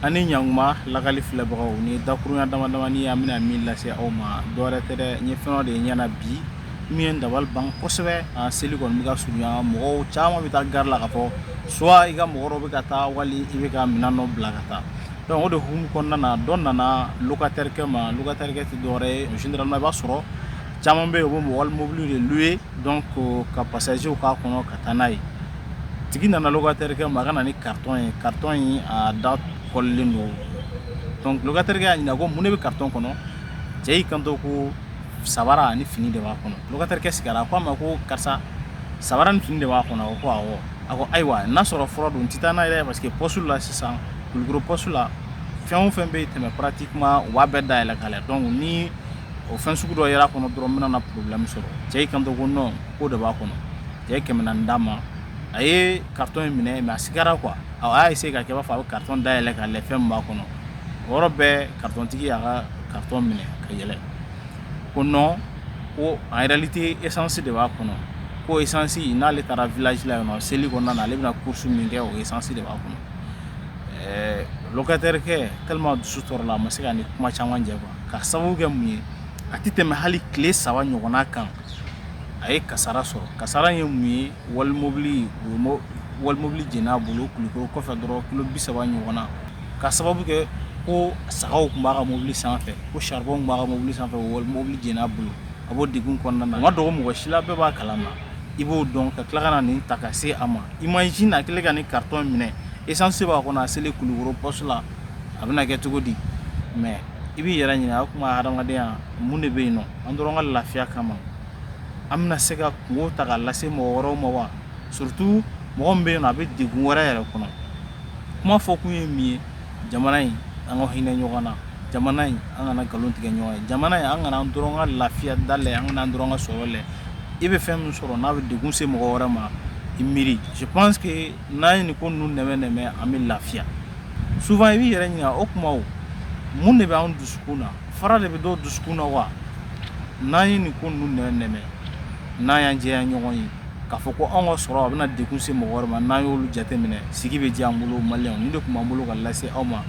ani ɲanguma lagali filɛbagaw ni dakurunya damadamani an bɛna min lase aw ma dɔwɛrɛ tɛ dɛ n ye fɛn dɔ de ɲɛna bi min ye dabali ban kosɛbɛ a seli kɔni bɛ ka surunya mɔgɔw caman bɛ taa gari la ka fɔ soit i ka mɔgɔ dɔ bɛ ka taa wali i bɛ ka minɛn dɔ bila ka taa donc o de hukumu kɔnɔna na dɔ nana locataire kɛ ma locataire kɛ tɛ dɔwɛrɛ ye généralement i b'a sɔrɔ caman bɛ yen u bɛ mɔgɔ mobile de louer donc ka passager k'a kɔnɔ ka taa n'a ye tigi nana locataire kɛ ma a ka na ni carton ye carton in a da kɔlilen don donc locataire kɛ y'a ɲininka ko mun de bɛ carton kɔnɔ cɛ y'i kanto ko sabara ani fini de b'a kɔnɔ locataire kɛ sigira a ko a ma ko karisa sabara ni fini de b'a kɔnɔ a ko awɔ a ko ayiwa n'a sɔrɔ fura don n tɛ taa n'a ye dɛ parce que poste la sisan Kulukoro poste la fɛn o fɛn bɛ tɛmɛ pratiquement u b'a bɛɛ dayɛlɛ k'a lajɛ donc ni o fɛn sugu dɔ yera kɔnɔ dɔrɔn n bɛna na problème sɔrɔ cɛ y'i kanto ko non ko de b'a kɔnɔ cɛ ye 400 d'a ma a ye carton in minɛ mais a sigara quoi a y'a essayer ka kɛ i b'a fɔ a bɛ carton dayɛlɛ k'a lajɛ fɛn min b'a kɔnɔ o yɔrɔ bɛɛ carton tigi y'a ka carton minɛ ka yɛlɛ ko non ko en réalité essence de b'a kɔnɔ ko essence n'ale taara village la yen nɔ seli kɔnɔna na ale bɛna course min kɛ o essence de b'a kɔnɔ locataire kɛ tellement dusu tɔɔrɔla a ma se ka ni kuma caman jɛ quoi ka sababu kɛ mun ye a tɛ tɛmɛ hali tile 3 ɲɔgɔnna kan a ye kasara sɔrɔ kasara ye mun ye wali mobili jɛn'a bolo Kulukoro kɔfɛ dɔrɔn kilo 30 ɲɔgɔnna ka sababu kɛ ko sagaw tun b'a ka mobili sanfɛ ko charbon tun b'a ka mobili sanfɛ wali mobili jɛn'a bolo a b'o degun kɔnɔna na o ma dɔgɔ mɔgɔ si la bɛɛ b'a kalama i b'o dɔn ka tila ka na nin ta ka se a ma imagine a kɛlen ka nin carton minɛ essence b'a kɔnɔ a selen Kulukoro poste la a bɛna kɛ cogo di mais i b'i yɛrɛ ɲininka o kuma hadamadenya mun de bɛ yen nɔ an dɔrɔn ka lafiya kama an bɛna se ka kungo ta k'a lase mɔgɔ wɛrɛw ma wa surtout mɔgɔ min bɛ yen nɔ a bɛ degun wɛrɛ yɛrɛ kɔnɔ kuma fɔ kun ye min ye jamana in an ka hinɛ ɲɔgɔn na jamana in an kana nkalon tigɛ ɲɔgɔn ye jamana in an kana an dɔrɔn ka lafiya da lajɛ an kana an dɔrɔn ka sɔrɔ lajɛ i bɛ fɛn min sɔrɔ n'a bɛ degun se mɔgɔ wɛrɛ ma i miiri je pense que n'an ye nin ko ninnu nɛmɛ an bɛ lafiya souvent i b'i yɛrɛ ɲininka o kuma o mun de bɛ an dusukun na fara de bɛ dɔw dusukun na wa n'an ye nin ko ninnu nɛmɛ n'an y'an jɛya ɲɔgɔn ye k'a fɔ ko anw ka sɔrɔ a bɛna degun se mɔgɔ wɛrɛ ma n'an y'olu jateminɛ sigi bɛ diya an bolo maliyɛnw nin de tun b'an bolo ka lase aw ma